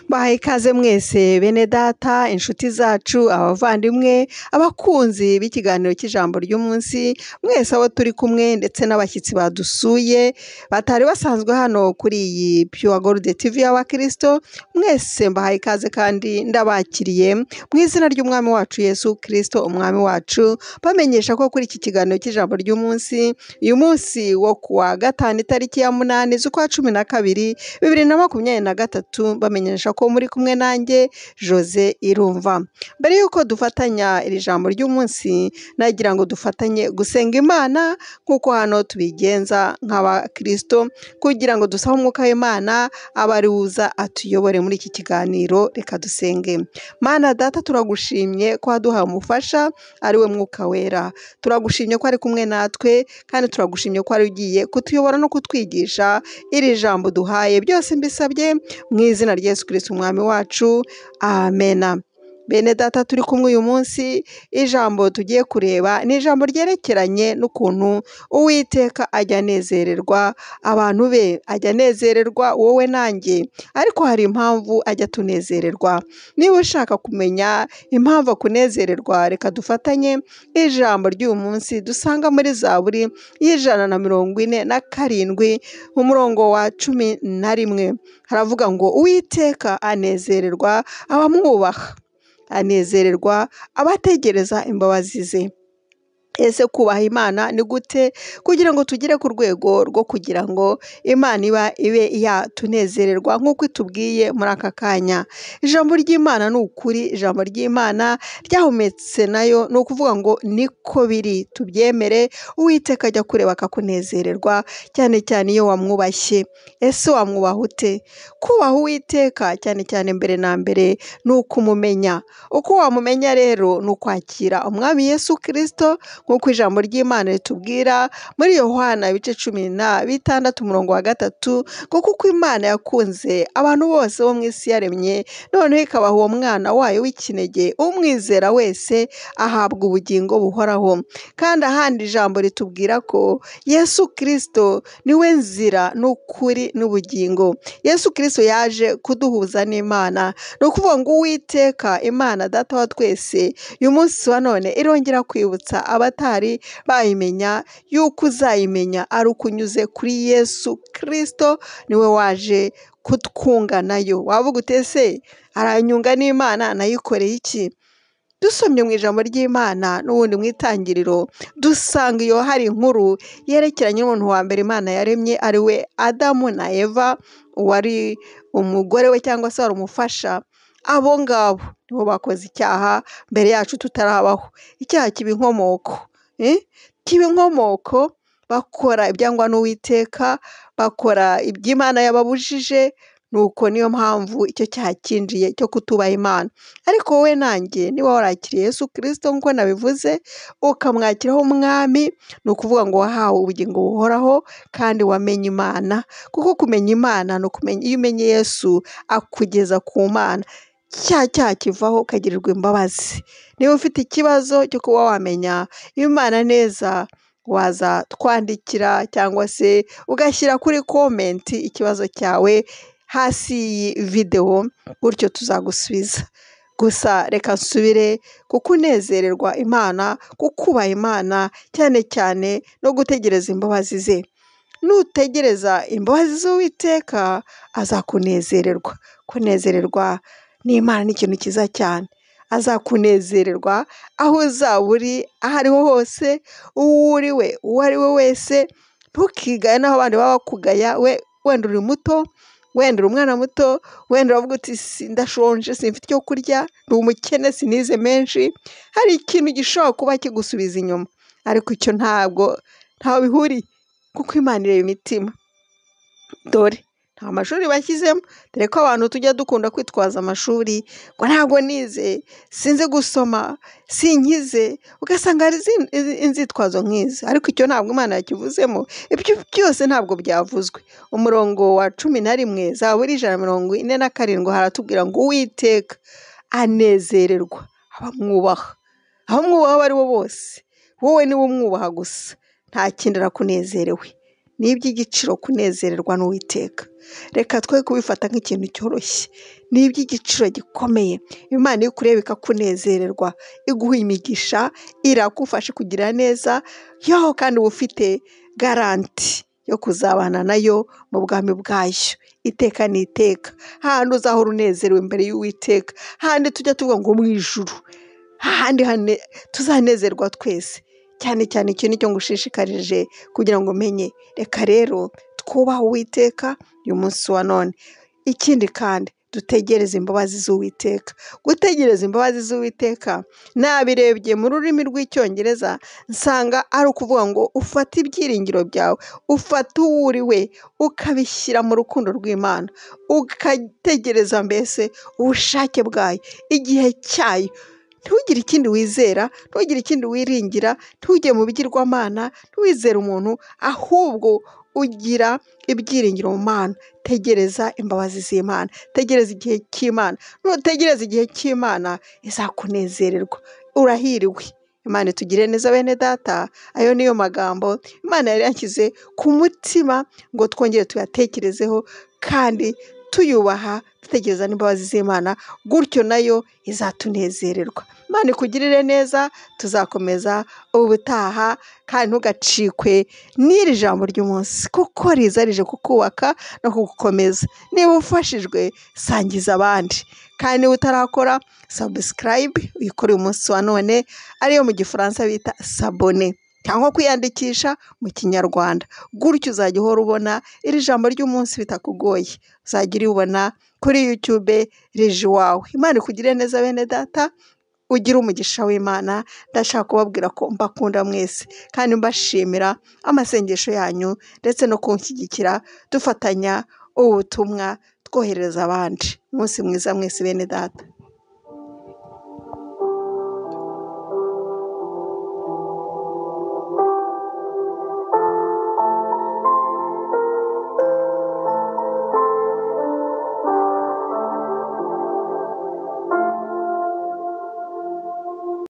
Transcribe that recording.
Bahaye ikaze mwese bene data, inshuti zacu, abavandimwe, abakunzi b'ikiganiro cy'ijambo ry'umunsi, mwese abo turi kumwe ndetse n'abashyitsi badusuye batari basanzwe hano kuri iyi Pure Gold TV y'abakristo, mwese mbahaye ikaze kandi ndabakiriye mu izina ry'umwami wacu Yesu Kristo umwami wacu, bamenyesha ko kuri iki kiganiro cy'ijambo ry'umunsi, uyu munsi wo kuwa gatanu itariki ya 8 z'ukwa 12 2023, bamenyesha ko muri kumwe nanjye Jose Irumva. Mbere yuko dufatanya iri jambo ry'umunsi, nagira ngo dufatanye gusenga Imana nk'uko hano tubigenza nk'abakristo, kugira ngo dusabe umwuka w'Imana abariwuza atuyobore muri iki kiganiro. Reka dusenge. Mana data, turagushimye ko waduhaye umufasha ari we mwuka wera. Turagushimye ko ari kumwe natwe, kandi turagushimye ko ari ugiye kutuyobora no kutwigisha iri jambo duhaye. Byose mbisabye mu izina rya Yesu Kristo umwami wacu, amena. Bene data, turi kumwe uyu munsi, ijambo tugiye kureba ni ijambo ryerekeranye n'ukuntu Uwiteka ajya anezererwa abantu be, ajya anezererwa wowe nanjye, ariko hari impamvu ajya tunezererwa. Niba ushaka kumenya impamvu akunezererwa, reka dufatanye ijambo ry'uyu munsi dusanga muri Zaburi y'147 mu murongo wa 11. Haravuga ngo Uwiteka anezererwa abamwubaha, anezererwa abategereza imbabazi ze. Ese kubaha Imana ni gute kugira ngo tugere ku rwego rwo kugira ngo Imana ibe yatunezererwa nk'uko itubwiye muri aka kanya? Ijambo ry'Imana ni ukuri, ijambo ry'Imana ryahumetse nayo, ni ukuvuga ngo niko biri, tubyemere. Uwiteka ajya kureba akakunezererwa, cyane cyane iyo wamwubashye. Ese wamwubaha ute? Kubaha Uwiteka cyane cyane mbere na mbere ni ukumumenya. Uko wamumenya rero ni ukwakira umwami Yesu Kristo, nk'uko ijambo ry'Imana ritubwira muri Yohana 16:3, ngo kuko Imana yakunze abantu bose bo mu isi yaremye, noneho ikabaha uwo mwana wayo w'ikinege, umwizera wese ahabwa ubugingo buhoraho. Kandi ahandi ijambo ritubwira ko Yesu Kristo niwe nzira n'ukuri n'ubugingo. Yesu Kristo yaje kuduhuza n'Imana. Ni ukuvuga ngo Uwiteka Imana data wa twese, uyu munsi wa none irongera kwibutsa abatari bayimenya yuko uzayimenya ari ukunyuze kuri Yesu Kristo, niwe waje kutwunga nayo. Wavuga utese aranyunga n'Imana, nayikoreye iki? Dusomye mu ijambo ry'Imana n'ubundi mu itangiriro, dusanga iyo hari inkuru yerekeranye n'umuntu wa mbere Imana yaremye, ari we Adamu na Eva, wari umugore we cyangwa se wari umufasha. Abo ngabo nibo bakoze icyaha mbere yacu tutarabaho. Icyaha kiba inkomoko, kiba inkomoko, bakora ibyangwa n'Uwiteka, bakora iby'Imana yababujije. Nuko niyo mpamvu icyo cyaha cyinjiye cyo kutubaha Imana. Ariko wowe nanjye, niba warakiriye Yesu Kristo nk'uko nabivuze, ukamwakiraho umwami, ni ukuvuga ngo wahawe ubugingo buhoraho kandi wamenye Imana. Kuko kumenya Imana ni ukumenya, iyo umenye Yesu akugeza ku Mana, cya cyaha kivaho ukagirirwa imbabazi. Niba ufite ikibazo cyo kuba wamenya Imana neza, waza twandikira cyangwa se ugashyira kuri komenti ikibazo cyawe hasi y'iyi videwo, gutyo tuzagusubiza. Gusa reka nsubire ku kunezererwa Imana, kukubaha Imana, cyane cyane no gutegereza imbabazi ze. Nutegereza imbabazi z'Uwiteka azakunezererwa. Kunezererwa n'Imana ni ikintu cyiza cyane. Azakunezererwa aho uzaba uri, aho ariho hose, uwo uri we, uwo ari we wese. Ntukigaye n'aho abandi baba bakugaya. Wenda uri muto, wenda uri umwana muto, wenda uravuga uti ndashonje, simfite icyo kurya, ndi umukene, sinize menshi. Hari ikintu gishobora kuba kigusubiza inyuma, ariko icyo ntaho bihuriye, kuko Imana ireba imitima. Dore nta mashuri bashyizemo, dore ko abantu tujya dukunda kwitwaza amashuri ngo ntabwo nize, sinzi gusoma, sinkize, ugasanga hari inzitwazo nk'izi. Ariko icyo ntabwo Imana yakivuzemo, ibyo byose ntabwo byavuzwe. Umurongo wa 11, Zaburi 147, haratubwira ngo Uwiteka anezererwa abamwubaha. Abamwubaha abo ari bo bose, wowe niwe umwubaha gusa, nta kindi arakunezerewe. ni iby'igiciro kunezererwa n'Uwiteka. Reka twe kubifata nk'ikintu cyoroshye, ni iby'igiciro gikomeye. Imana iyo ikureba ikakunezererwa, iguha imigisha, iragufasha kugira neza, kandi uba ufite garanti yo kuzabana nayo mu bwami bwayo iteka n'iteka. Hahandi uzahora unezerewe imbere y'Uwiteka, hahandi tujya tuvuga ngo mu ijuru, hahandi tuzanezerwa twese. Cyane cyane icyo nicyo ngushishikarije kugira ngo umenye. Reka rero twubahe Uwiteka uyu munsi wa none. Ikindi kandi dutegereze imbabazi z'Uwiteka. Gutegereza imbabazi z'Uwiteka nabirebye mu rurimi rw'Icyongereza nsanga ari ukuvuga ngo ufate ibyiringiro byawe, ufate uwo uri we ukabishyira mu rukundo rw'Imana, ugategereza mbese ubushake bwayo, igihe cyayo. Ntugire ikindi wizera, ntugire ikindi wiringira, ntujye mu bigirwamana, ntiwizere umuntu, ahubwo ugira ibyiringiro mu Mana. Tegereza imbabazi z'Imana, tegereza igihe cy'Imana. Nutegereza igihe cy'Imana izakunezererwa. Urahiriwe. Imana itugire neza bene data. Ayo niyo magambo Imana yari yanshyize ku mutima ngo twongere tuyatekerezeho, kandi tuyubaha, dutegereza n'imbabazi z'Imana, gutyo nayo izatunezererwa. Imana ikugirire neza. Tuzakomeza ubutaha, kandi ntugacikwe n'iri jambo ry'umunsi, kuko riza rije kukubaka no kugukomeza. Niba ufashijwe, sangiza abandi, kandi niba utarakora subscribe, uyikore uyu munsi wa none, ariyo mu Gifaransa bita s'abonner, cyangwa kwiyandikisha mu Kinyarwanda. Gutyo uzajya uhora ubona iri jambo ry'umunsi bitakugoye, uzajya uribona kuri YouTube rije iwawe. Imana ikugire neza bene data, ugire umugisha w'Imana. Ndashaka kubabwira ko mbakunda mwese, kandi mbashimira amasengesho yanyu ndetse no kunshyigikira, dufatanya ubutumwa twohereza abandi. Umunsi mwiza mwese bene data.